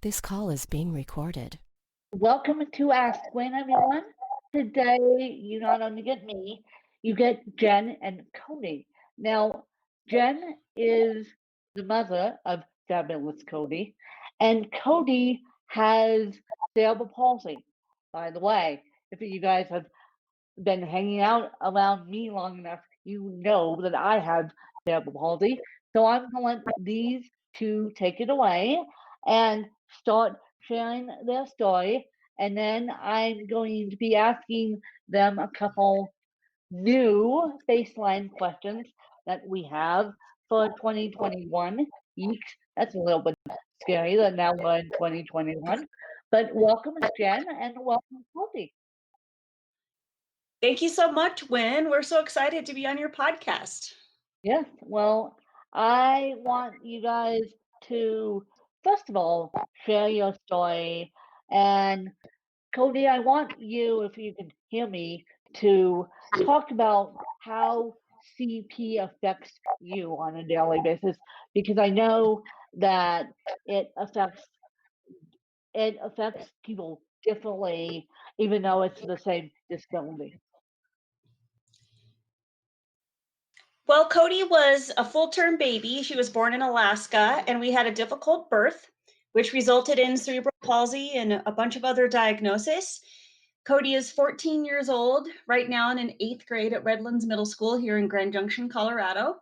This call is being recorded. Welcome to Ask Gwen, everyone. Today, you not only get me, you get Jen and Cody. Now, Jen is the mother of fabulous Cody, and Cody has cerebral palsy. By the way, if you guys have been hanging out around me long enough, you know that I have cerebral palsy. So I'm going to let these two take it away and start sharing their story. And then I'm going to be asking them a couple new baseline questions that we have for 2021. Eeks, that's a little bit scary that now we're in 2021. But welcome, Jen, and welcome, Cody. Thank you so much, Wynn. We're so excited to be on your podcast. Yes, well, I want you guys to, first of all, share your story. And Cody, I want you, if you can hear me, to talk about how CP affects you on a daily basis, because I know that it affects people differently, even though it's the same disability. Well, Codi was a full-term baby. She was born in Alaska, and we had a difficult birth, which resulted in cerebral palsy and a bunch of other diagnoses. Codi is 14 years old right now and in 8th grade at Redlands Middle School here in Grand Junction, Colorado.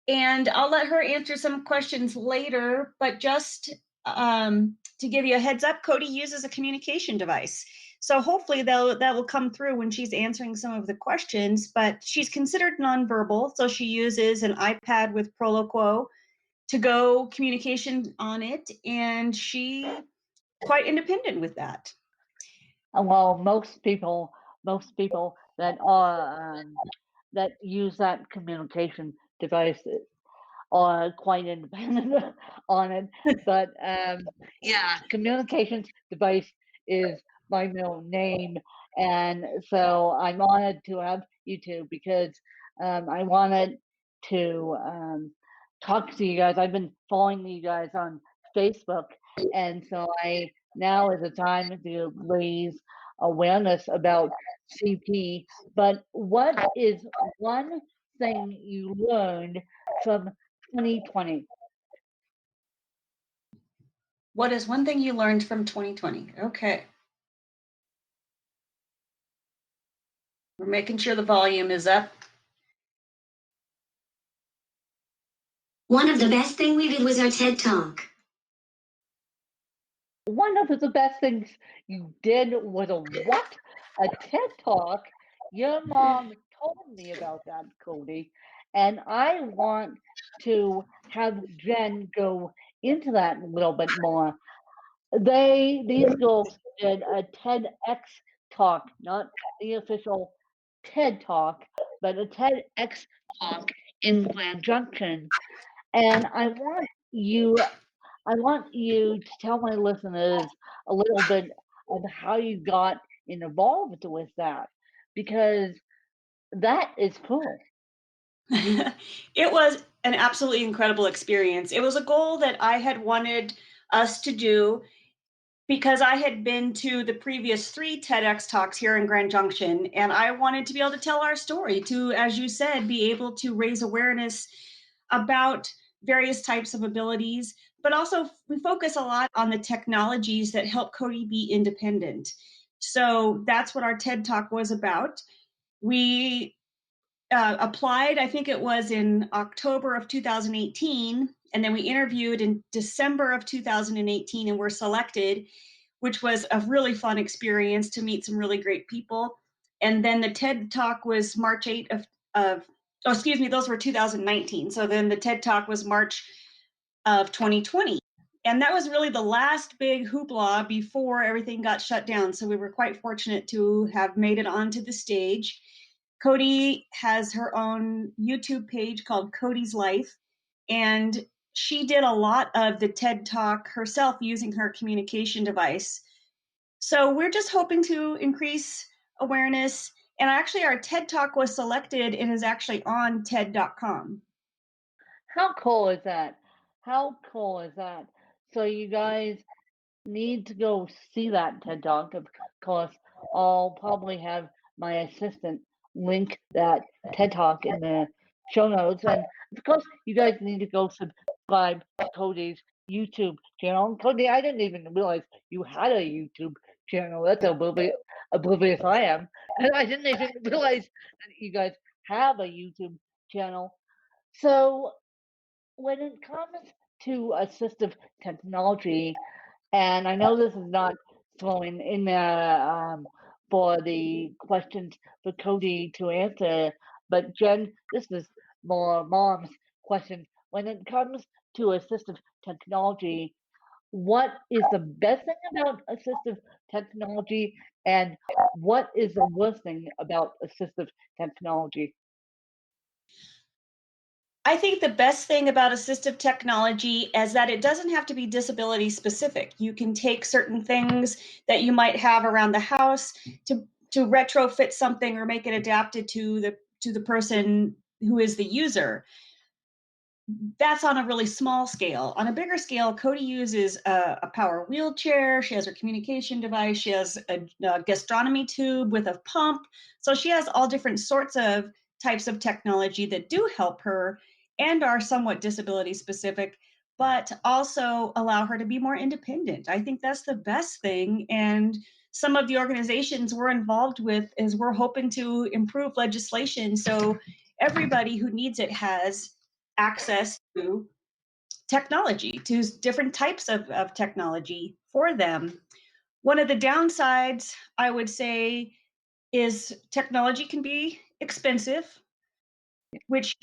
And I'll let her answer some questions later, but just to give you a heads up, Codi uses a communication device. So hopefully that will come through when she's answering some of the questions, but she's considered nonverbal. So she uses an iPad with Proloquo to go communication on it, and she's quite independent with that. Well, most people that are that use that communication device are quite independent on it. But yeah, communications device is my middle name, and so I'm honored to have you two because I wanted to talk to you guys. I've been following you guys on Facebook, and so now is the time to raise awareness about CP. But what is one thing you learned from 2020? What is one thing you learned from 2020? Okay. We're making sure the volume is up. One of the best things we did was our TED Talk. One of the best things you did was a what? A TED Talk? Your mom told me about that, Cody, and I want to have Jen go into that a little bit more. These girls did a TEDx talk, not the official TED Talk, but a TEDx talk in Grand Junction. And I want you to tell my listeners a little bit of how you got involved with that, because that is cool. It was an absolutely incredible experience. It was a goal that I had wanted us to do because I had been to the previous 3 TEDx talks here in Grand Junction, and I wanted to be able to tell our story, to, as you said, be able to raise awareness about various types of abilities, but also we focus a lot on the technologies that help Codi be independent. So that's what our TED Talk was about. We applied, I think it was in October of 2018, and then we interviewed in December of 2018 and were selected, which was a really fun experience to meet some really great people. And then the TED Talk was March 8th those were 2019. So then the TED Talk was March of 2020. And that was really the last big hoopla before everything got shut down. So we were quite fortunate to have made it onto the stage. Codi has her own YouTube page called Codi's Life, and she did a lot of the TED Talk herself using her communication device. So we're just hoping to increase awareness. And actually, our TED Talk was selected and is actually on TED.com. How cool is that? How cool is that? So you guys need to go see that TED Talk. Of course, I'll probably have my assistant link that TED Talk in the show notes. And of course, you guys need to go subscribe to Codi's YouTube channel. Cody, I didn't even realize you had a YouTube channel. That's oblivious I am. And I didn't even realize that you guys have a YouTube channel. So when it comes to assistive technology, and I know this is not flowing in there for the questions for Cody to answer, but Jen, this is more mom's question. When it comes to assistive technology, what is the best thing about assistive technology, and what is the worst thing about assistive technology? I think the best thing about assistive technology is that it doesn't have to be disability specific. You can take certain things that you might have around the house to retrofit something or make it adapted to the person who is the user. That's on a really small scale. On a bigger scale, Codi uses a power wheelchair. She has her communication device. She has a gastronomy tube with a pump. So she has all different sorts of types of technology that do help her and are somewhat disability specific, but also allow her to be more independent. I think that's the best thing. And some of the organizations we're involved with is we're hoping to improve legislation so everybody who needs it has access to technology, to different types of technology for them. One of the downsides, I would say, is technology can be expensive, which,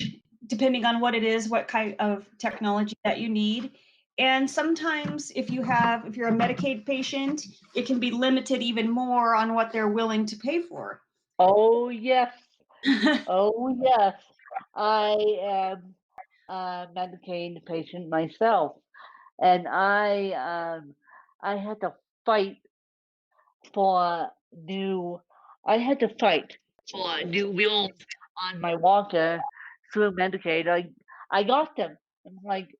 depending on what it is, what kind of technology that you need. And sometimes if you're a Medicaid patient, it can be limited even more on what they're willing to pay for. Oh, yes. Oh, yes. I am a Medicaid patient myself, and I had to fight for new I had to fight for new wheels on my walker through Medicaid. I got them. I'm like,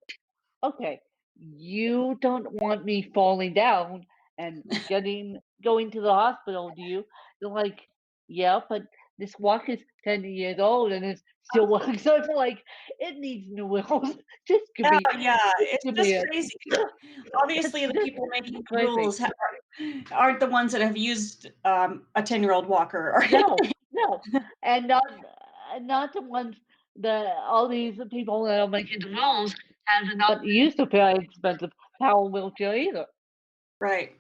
okay, you don't want me falling down and going to the hospital, do you? They're like, yeah, but this walk is 10 years old and it's still working. So it's like, it needs new wheels. Just give Oh me, yeah, just it's give me just it. crazy. It's Obviously, the just people making the crazy. rules aren't the ones that have used a 10-year-old walker. Or No, no, and not the ones that all these people that are making the rules have not used a very expensive power wheelchair either. right.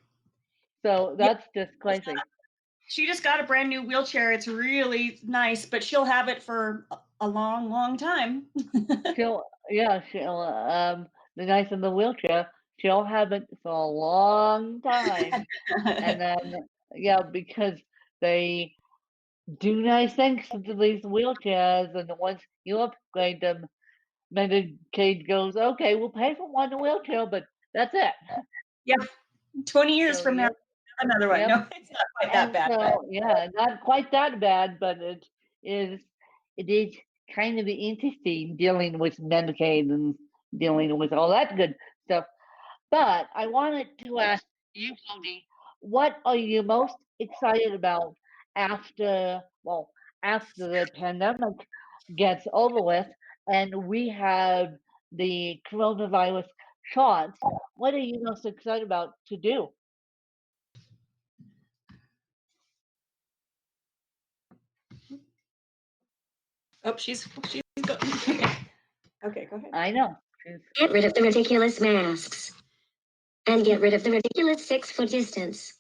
So Yeah, that's just crazy. she just got a brand new wheelchair. It's really nice, but she'll have it for a long, long time. She'll the nice in the wheelchair, she'll have it for a long time. And then because they do nice things to these wheelchairs, and once you upgrade them, Medicaid goes, okay, we'll pay for one wheelchair, but that's it. Yep. 20 years So from now, another one. yep. No, it's not quite that And bad. so not quite that bad, but is it is kind of interesting dealing with Medicaid and dealing with all that good stuff. But I wanted to ask you, Cody, what are you most excited about after the pandemic gets over with and we have the coronavirus shots? What are you most excited about to do? Oh, she's go. Okay, go ahead. I know. Get rid of the ridiculous masks. And get rid of the ridiculous 6-foot distance.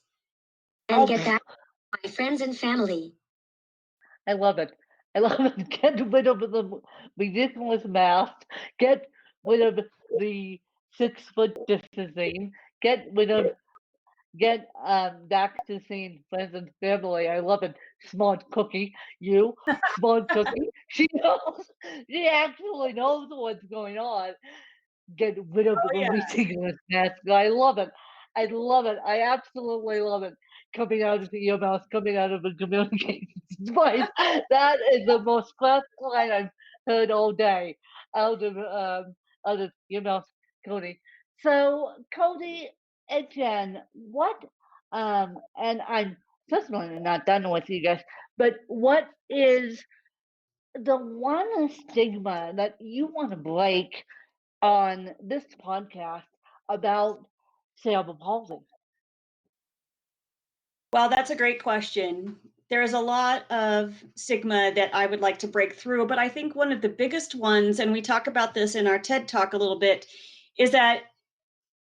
And get back to my friends and family. I love it. I love it. Get rid of the ridiculous mask. Get rid of the 6-foot distancing. Get back to seeing friends and family. I love it. Smart cookie. You, smart cookie. She knows. She actually knows what's going on. Get rid of the Yeah. ridiculous mask. I love it. I love it. I absolutely love it. Coming out of your mouth, coming out of a communication device. That is the most classic line I've heard all day out of your mouth, Cody. So, Cody, And Jen, what, and I'm certainly not done with you guys, but what is the one stigma that you want to break on this podcast about cerebral palsy? Well, that's a great question. There's a lot of stigma that I would like to break through, but I think one of the biggest ones, and we talk about this in our TED Talk a little bit, is that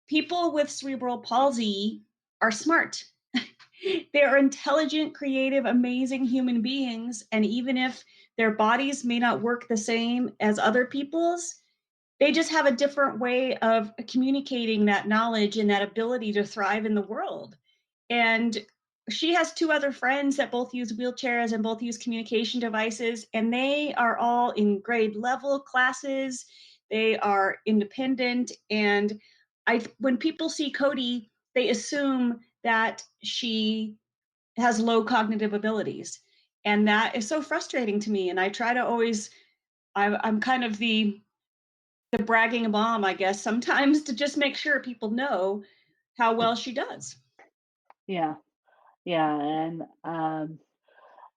people with cerebral palsy are smart. They are intelligent, creative, amazing human beings. And even if their bodies may not work the same as other people's, they just have a different way of communicating that knowledge and that ability to thrive in the world. And she has two other friends that both use wheelchairs and both use communication devices, and they are all in grade level classes. They are independent. And when people see Codi, they assume that she has low cognitive abilities. And that is so frustrating to me. And I try to always, I'm kind of the bragging mom, I guess, sometimes, to just make sure people know how well she does. Yeah, and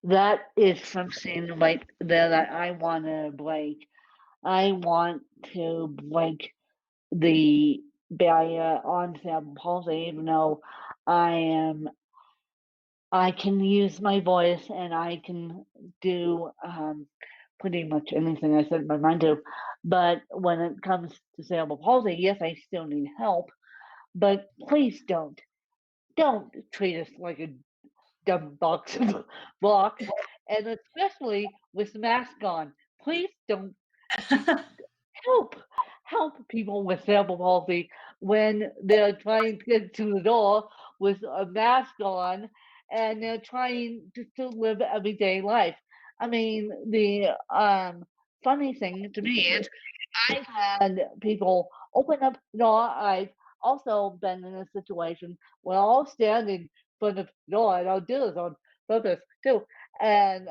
that is something right there that I want to break. I want to break the barrier on cerebral palsy, even though I can use my voice and I can do pretty much anything I set my mind to. But when it comes to cerebral palsy, yes, I still need help. But please don't treat us like a dumb box of blocks, and especially with the mask on. Please don't help people with cerebral palsy when they're trying to get to the door with a mask on and they're trying to live everyday life. I mean, the funny thing to me is I've had people open up the door. I've also been in a situation where I'll stand in front of the door, and I'll do this on purpose too, and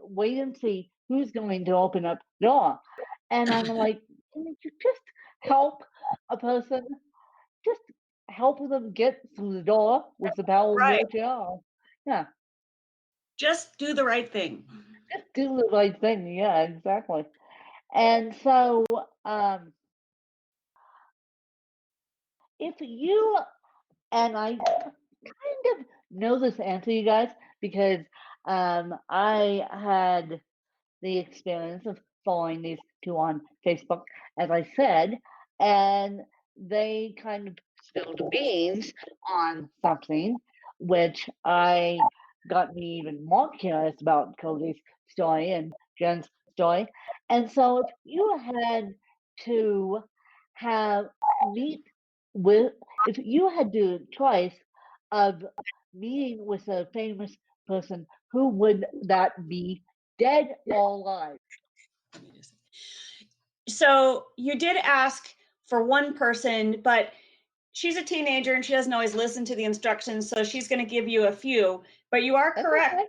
wait and see who's going to open up the door. And I'm like, can you just help a person? Just help them get through the door with the power of Right. wheelchair. Yeah, Just do the right thing. just do the right thing. Yeah, exactly. And so, if you and I kind of know this answer, you guys, because I had the experience of following these two on Facebook, as I said, and they kind of spilled the beans on something, which I got me even more curious about Cody's story and Jen's story. And so, if you had to have meet with, if you had the choice of meeting with a famous person, who would that be, dead or alive? So you did ask for one person, but she's a teenager and she doesn't always listen to the instructions, so she's going to give you a few. But you are That's correct okay.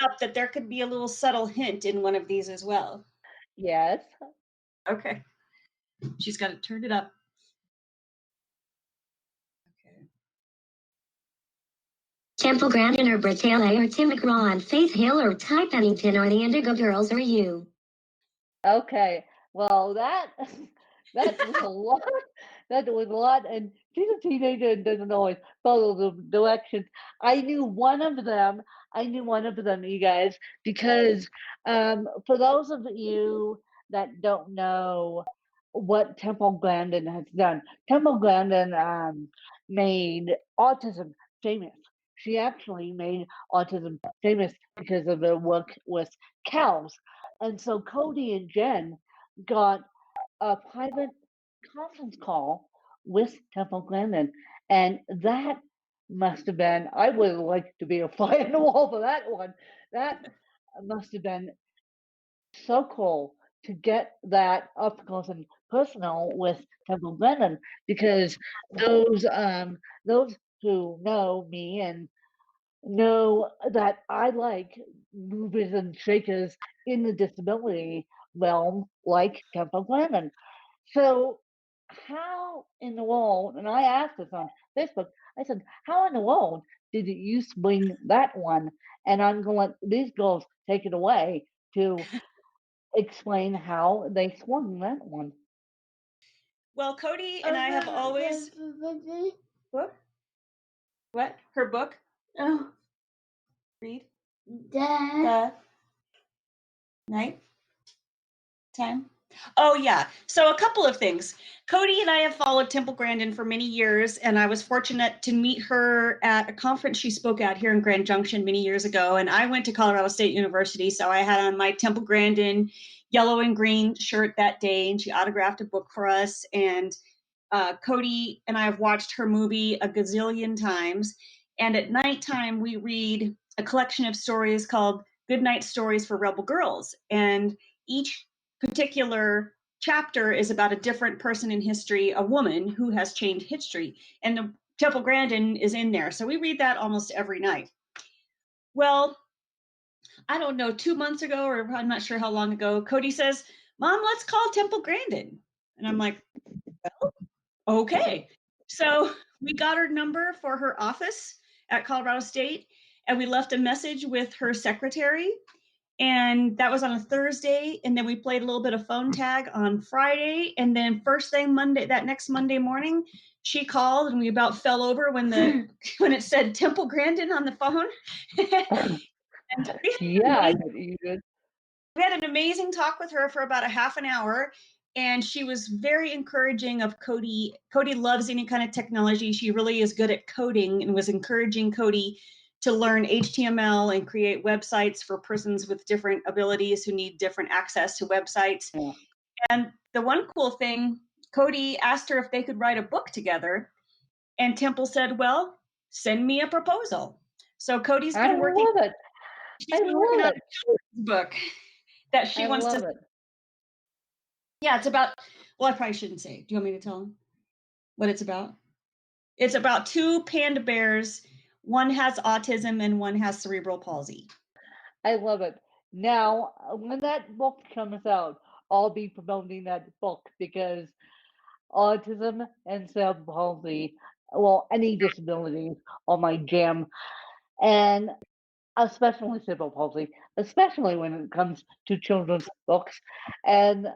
up that there could be a little subtle hint in one of these as well. Yes. Okay. She's got to turn it up. Okay. Temple Grandin or Bratale or Tim McGraw and Faith Hill or Ty Pennington or the Indigo Girls or you. Okay. Well, that was a lot. That was a lot, and she's a teenager and doesn't always follow the directions. I knew one of them. You guys, because for those of you that don't know what Temple Grandin has done, Temple Grandin made autism famous. She actually made autism famous because of her work with cows. And so Cody and Jen got a private conference call with Temple Grandin, and that must have been, I would have liked to be a fly on the wall for that one. That must have been so cool to get that up close and personal with Temple Grandin, because those who know me and know that I like movers and shakers in the disability realm, like Temple Grandin. So how in the world, and I asked this on Facebook, I said, how in the world did you swing that one? And I'm going to let these girls take it away to explain how they swung that one. Well, Codi and I have always. What? Her book? Oh, Read. Dad. The night time. Oh yeah. So a couple of things. Codi and I have followed Temple Grandin for many years, and I was fortunate to meet her at a conference she spoke at here in Grand Junction many years ago. And I went to Colorado State University, so I had on my Temple Grandin yellow and green shirt that day, and she autographed a book for us. And Codi and I have watched her movie a gazillion times. And at nighttime, we read a collection of stories called Goodnight Stories for Rebel Girls. And each particular chapter is about a different person in history, a woman who has changed history. And the Temple Grandin is in there. So we read that almost every night. Well, I don't know, 2 months ago, or I'm not sure how long ago, Codi says, Mom, let's call Temple Grandin. And I'm like, well, okay. So we got her number for her office at Colorado State, and we left a message with her secretary. And that was on a Thursday. And then we played a little bit of phone tag on Friday. And then first thing that next Monday morning, she called and we about fell over when when it said Temple Grandin on the phone. And Yeah, you did. we had an amazing talk with her for about a half an hour. And she was very encouraging of Codi. Codi loves any kind of technology. She really is good at coding and was encouraging Codi to learn HTML and create websites for persons with different abilities who need different access to websites. Yeah. And the one cool thing, Codi asked her if they could write a book together. And Temple said, well, send me a proposal. So Codi's been working. I love it. She's been working on a book that she wants to. It. Yeah, it's about, well, I probably shouldn't say. Do you want me to tell them what it's about? It's about two panda bears. One has autism and one has cerebral palsy. I love it. Now, when that book comes out, I'll be promoting that book because autism and cerebral palsy, well, any disabilities are my jam. And especially cerebral palsy, especially when it comes to children's books. And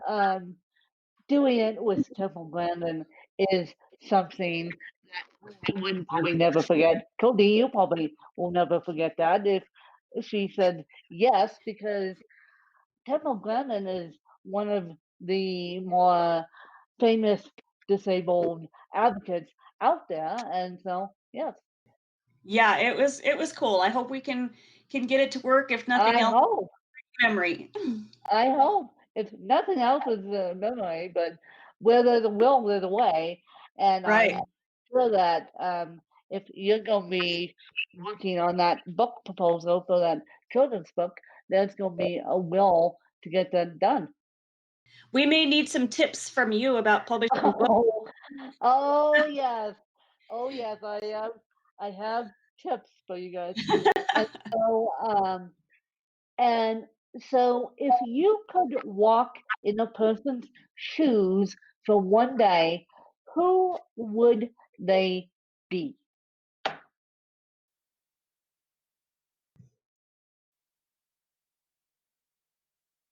doing it with Temple Grandin is something that I would probably never forget. Cody, you probably will never forget that if she said yes, because Temple Grandin is one of the more famous disabled advocates out there, and so yes. Yeah, it was cool. I hope we can get it to work. If nothing else, Hope. memory. I hope. If nothing else is a memory, but where there's a will, there's a way. And Right. I'm sure that if you're going to be working on that book proposal for that children's book, there's going to be a will to get that done. We may need some tips from you about publishing books. Oh yes. Oh yes, I have tips for you guys. And so if you could walk in a person's shoes for one day, who would they be?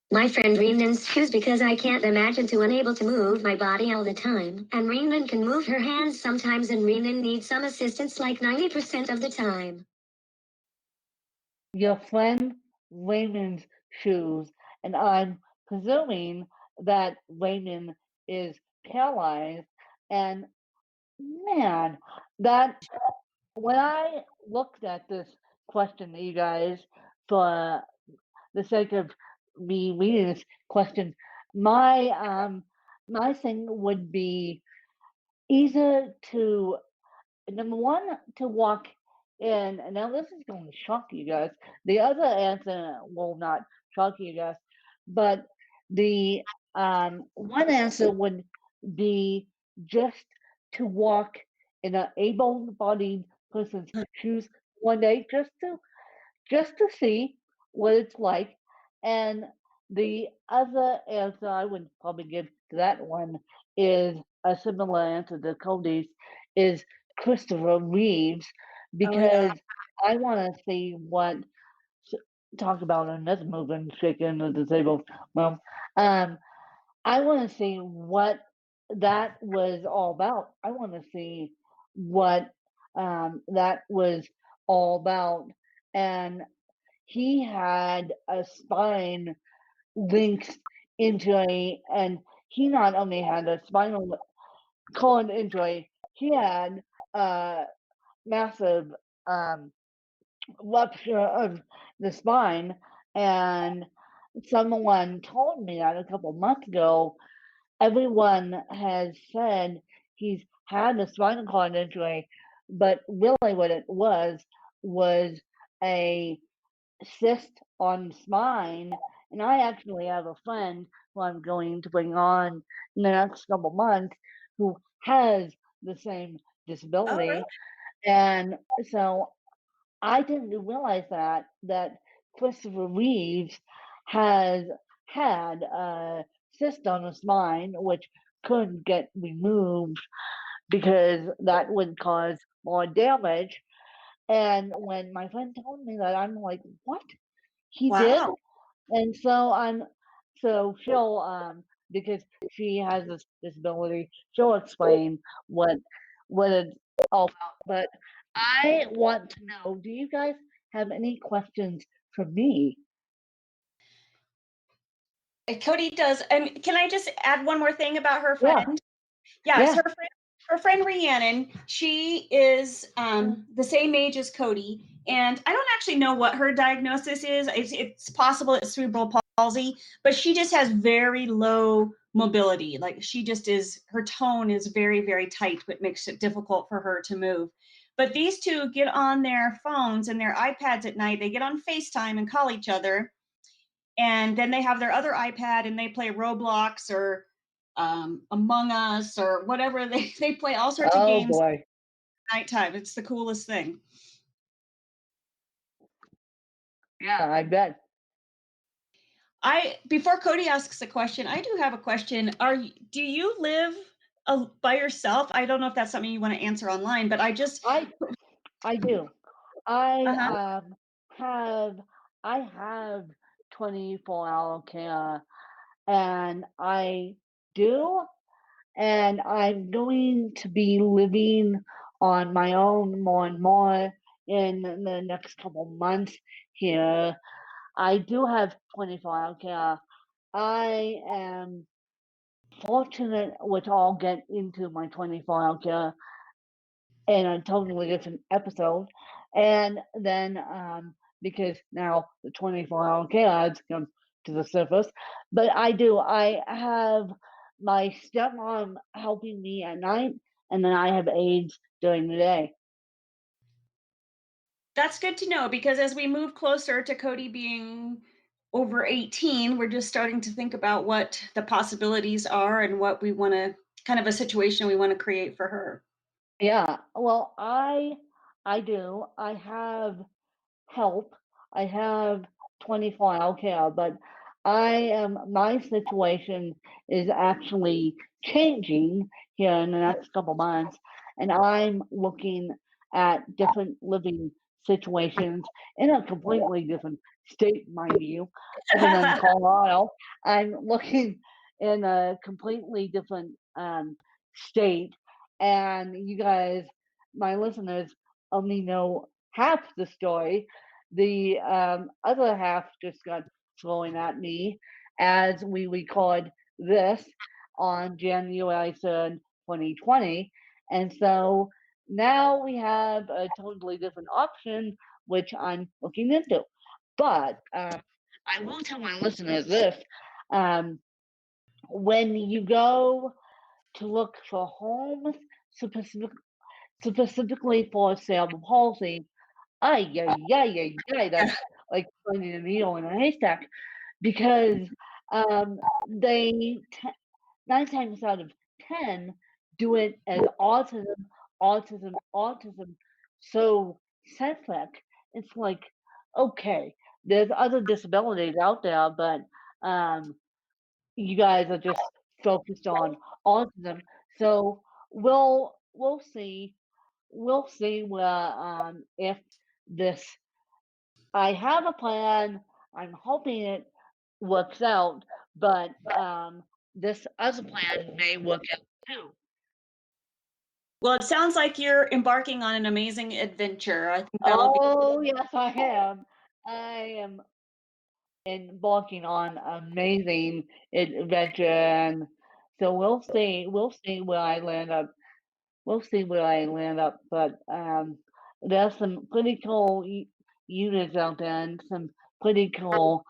My friend Reenan's shoes because I can't imagine to unable to move my body all the time. And Reenan can move her hands sometimes and Reenan needs some assistance like 90% of the time. Your friend Raymond's shoes, and I'm presuming that Raymond is paralyzed. And man, that when I looked at this question, you guys, for the sake of me reading this question, my thing would be either to number one to walk in. And now this is going to shock you guys. The other answer will not shock you guys, but the one answer would be just to walk in an able-bodied person's shoes one day, just to see what it's like. And the other answer I would probably give to that one is a similar answer to Cody's is Christopher Reeves, because I want to see what, talk about another movement shaking the disabled. Well, I want to see what that was all about. I want to see what that was all about. And he had a spine linked injury, and he not only had a spinal cord injury, he had a massive rupture of the spine. And someone told me that a couple months ago. Everyone has said he's had a spinal cord injury, but really what it was a cyst on spine. And I actually have a friend who I'm going to bring on in the next couple months who has the same disability. really? And so I didn't realize that Christopher Reeves has had a cyst on his spine, which couldn't get removed because that would cause more damage. And when my friend told me that, I'm like, what? He did? Wow. And so she'll because she has this disability, she'll explain what it's all about. But I want to know, do you guys have any questions for me? Cody does. And can I just add one more thing about her Yeah. friend? Yes, Yeah. her friend Rhiannon, she is the same age as Cody, and I don't actually know what her diagnosis is. It's possible it's cerebral palsy, but she just has very low mobility. Like she just is, her tone is very, very tight, which makes it difficult for her to move. But these two get on their phones and their iPads at night. They get on FaceTime and call each other. And then they have their other iPad and they play Roblox or Among Us or whatever. They play all sorts of Oh games boy. at nighttime. It's the coolest thing. Yeah, I bet. Before Cody asks a question, I do have a question. Do you live by yourself? I don't know if that's something you want to answer online, but I do. uh-huh. I have 24-hour care, and I do, and I'm going to be living on my own more and more in the next couple months here. I do have 24-hour care. I am fortunate, which I'll get into my 24-hour care in a totally different episode. And then because now the 24-hour care ads come to the surface. But I have my stepmom helping me at night, and then I have aides during the day. That's good to know, because as we move closer to Cody being over 18, we're just starting to think about what the possibilities are and what we want to, kind of a situation we want to create for her. Yeah, well, I do. I have help. I have 24-hour care, but my situation is actually changing here in the next couple months, and I'm looking at different living situations in a completely different state, mind you, other than Colorado. I'm looking in a completely different state, and you guys, my listeners, only know half the story. The other half just got thrown at me as we record this on January 3rd, 2020. And so now we have a totally different option, which I'm looking into. But I will tell my listeners this. When you go to look for homes specifically for cerebral palsy, that's like finding a needle in a haystack, because they 9 times out of 10 do it as autism so centric. It's like, okay, there's other disabilities out there, but you guys are just focused on autism. So we'll see where if this. I have a plan. I'm hoping it works out, but this other plan may work out too. Well, it sounds like you're embarking on an amazing adventure. I think that'll be. Oh yes, I am. I am embarking on amazing adventure, and so we'll see. We'll see where I land up. We'll see where I land up. But there's some pretty cool units out there, and some pretty cool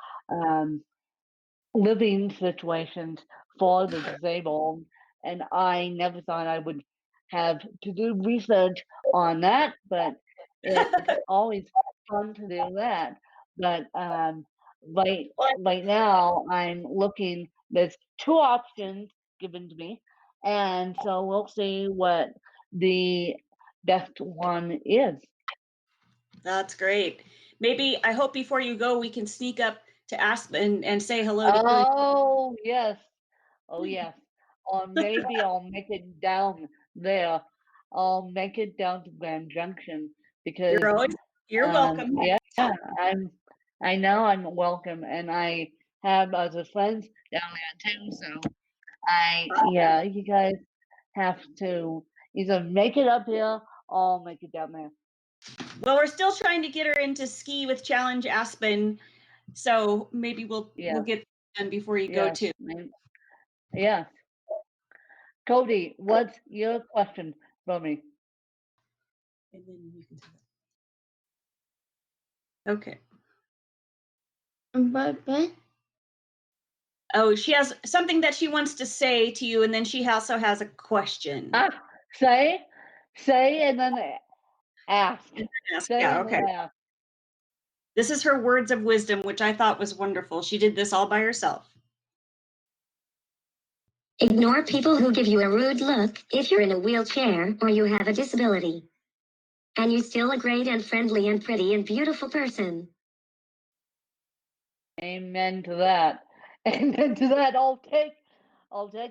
living situations for the disabled. And I never thought I would have to do research on that, but it's always fun to do that. But right now I'm looking. There's two options given to me, and so we'll see what the best one is. That's great. Maybe I hope before you go, we can sneak up to Aspen and say hello to you. Oh yes, oh yes. Or maybe I'll make it down there. I'll make it down to Grand Junction because You're welcome. yeah, I know I'm welcome, and I have other friends down there too. So yeah, you guys have to either make it up here or make it down there. Well, we're still trying to get her into Ski with Challenge Aspen, so maybe we'll get done before you go too. Yeah. Cody, what's your question for me? And then you can tell it. Okay. But Oh, she has something that she wants to say to you, and then she also has a question. Say and then ask. Say yeah, and okay. then ask. This is her words of wisdom, which I thought was wonderful. She did this all by herself. Ignore people who give you a rude look if you're in a wheelchair or you have a disability. And you're still a great and friendly and pretty and beautiful person. Amen to that. Amen to that. I'll take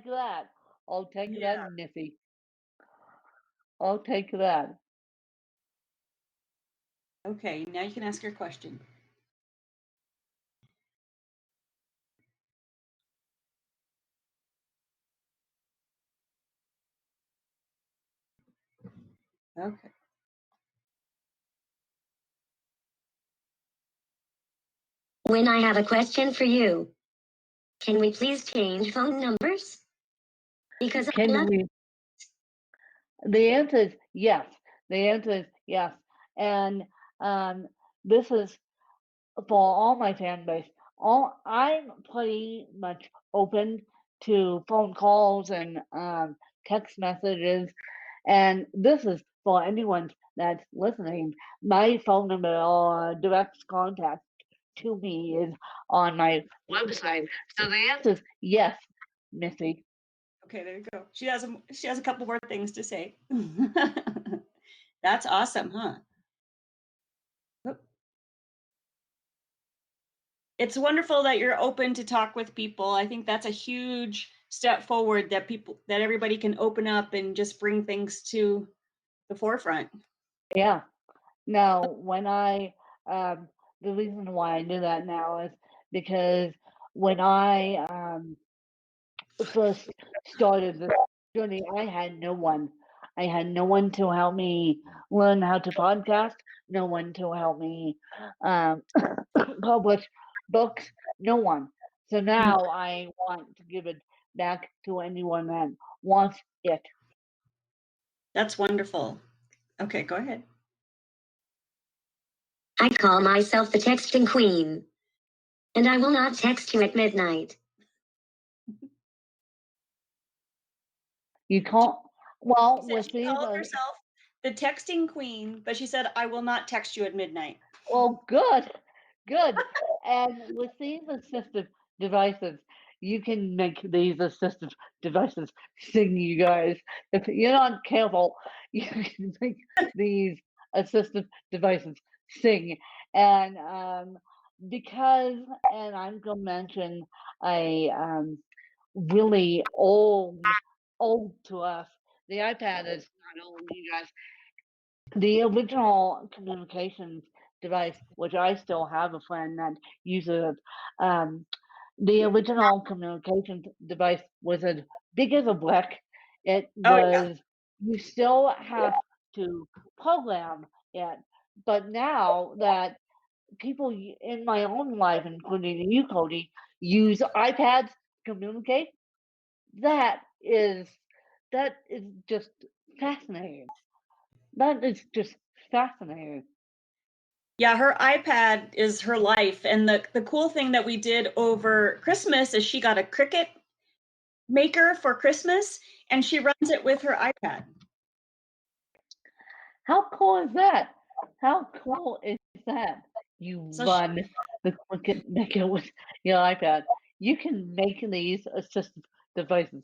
that. I'll take that, Niffy. I'll take that. Okay, now you can ask your question. Okay. When I have a question for you, can we please change phone numbers? Because I love The answer is yes. The answer is yes. And this is for all my fan base. I'm pretty much open to phone calls and text messages. And this is for anyone that's listening. My phone number or direct contact to me is on my website. So the answer is yes, Missy. Okay, there you go. She has a couple more things to say. That's awesome, huh? It's wonderful that you're open to talk with people. I think that's a huge step forward, that everybody can open up and just bring things to the forefront. Yeah. Now, when the reason why I do that now is because when I first started this journey, I had no one. I had no one to help me learn how to podcast, no one to help me publish books, no one. So now I want to give it back to anyone that wants it. That's wonderful. Okay, go ahead. I call myself the texting queen. And I will not text you at midnight. You can't. Well, She called herself the texting queen, but she said, "I will not text you at midnight." Well, good. And with these assistive devices, you can make these assistive devices sing, you guys. If you're not careful, you can make these assistive devices sing. And because, and I'm going to mention a really old old to us. The iPad is not old, you guys. The original communications device, which I still have a friend that uses it, the original communications device was as big as a brick. It Oh yeah. was, you still have to program it. But now that people in my own life, including you, Cody, use iPads to communicate, that is that is just fascinating. That is just fascinating. Yeah, her iPad is her life. And the cool thing that we did over Christmas is she got a Cricut maker for Christmas and she runs it with her iPad. How cool is that? How cool is that? You So run the Cricut Maker with your iPad. You can make these assistive devices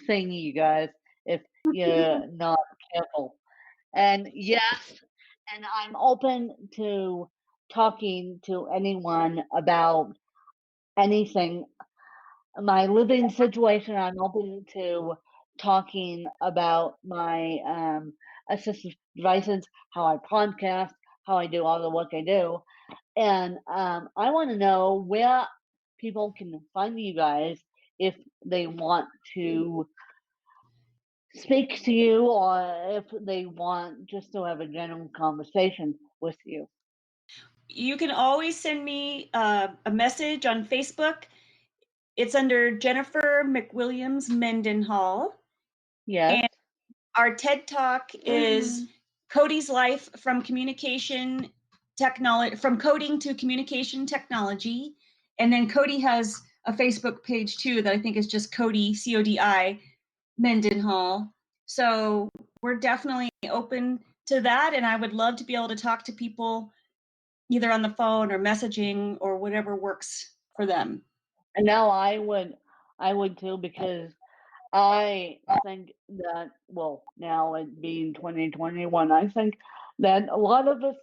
sing, you guys, if you're not careful. And yes, and I'm open to talking to anyone about anything. My living situation, I'm open to talking about my assistive devices, how I podcast, how I do all the work I do. And I want to know where people can find you guys if they want to speak to you or if they want just to have a general conversation with you. you can always send me a message on Facebook. It's under Jennifer McWilliams Mendenhall. Yes. And our TED Talk is Codi's life from communication technology, from coding to communication technology. And then Codi has a Facebook page too that I think is just Codi, Codi Mendenhall. So we're definitely open to that. And I would love to be able to talk to people either on the phone or messaging or whatever works for them. And now I would too, because I think that, well, now it being 2021, I think that a lot of us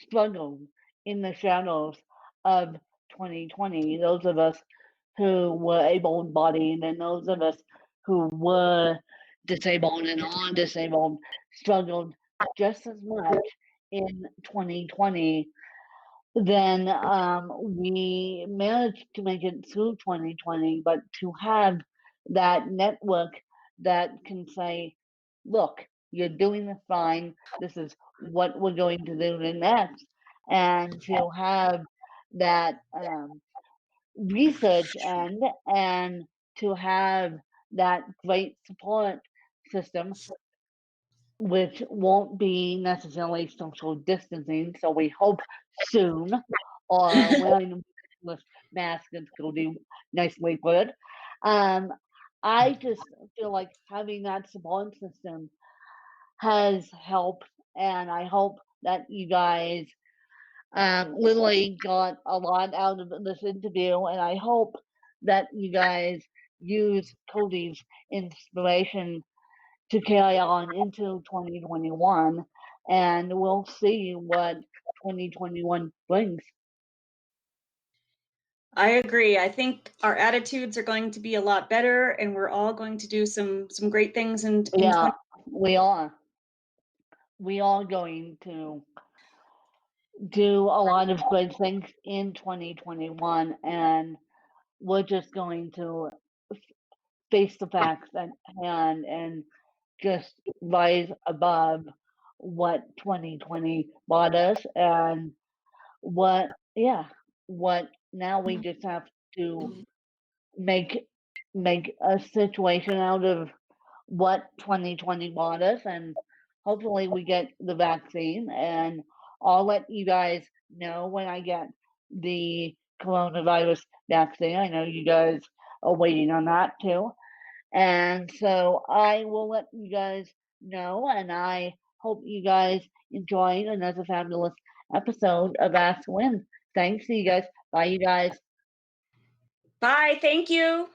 struggled in the shadows of 2020. Those of us who were able-bodied and those of us who were disabled and are disabled struggled just as much in 2020. Then we managed to make it through 2020, but to have that network that can say, look, you're doing this fine, this is what we're going to do next, and to have that research end and to have that great support system, which won't be necessarily social distancing, so we hope soon, or wearing with masks and still do nicely good. I just feel like having that support system has helped, and I hope that you guys literally got a lot out of this interview, and I hope that you guys use Cody's inspiration to carry on into 2021, and we'll see what 2021 brings. I agree. I think our attitudes are going to be a lot better, and we're all going to do some great things in Yeah, we are. We are going to do a lot of good things in 2021, and we're just going to face the facts at hand and just rise above what 2020 brought us and what now we just have to make a situation out of what 2020 brought us, and hopefully we get the vaccine, and I'll let you guys know when I get the coronavirus vaccine. I know you guys are waiting on that too, and so I will let you guys know, and I hope you guys enjoyed another fabulous episode of Ask Win. Thanks, see you guys. Bye, you guys. Bye. Thank you.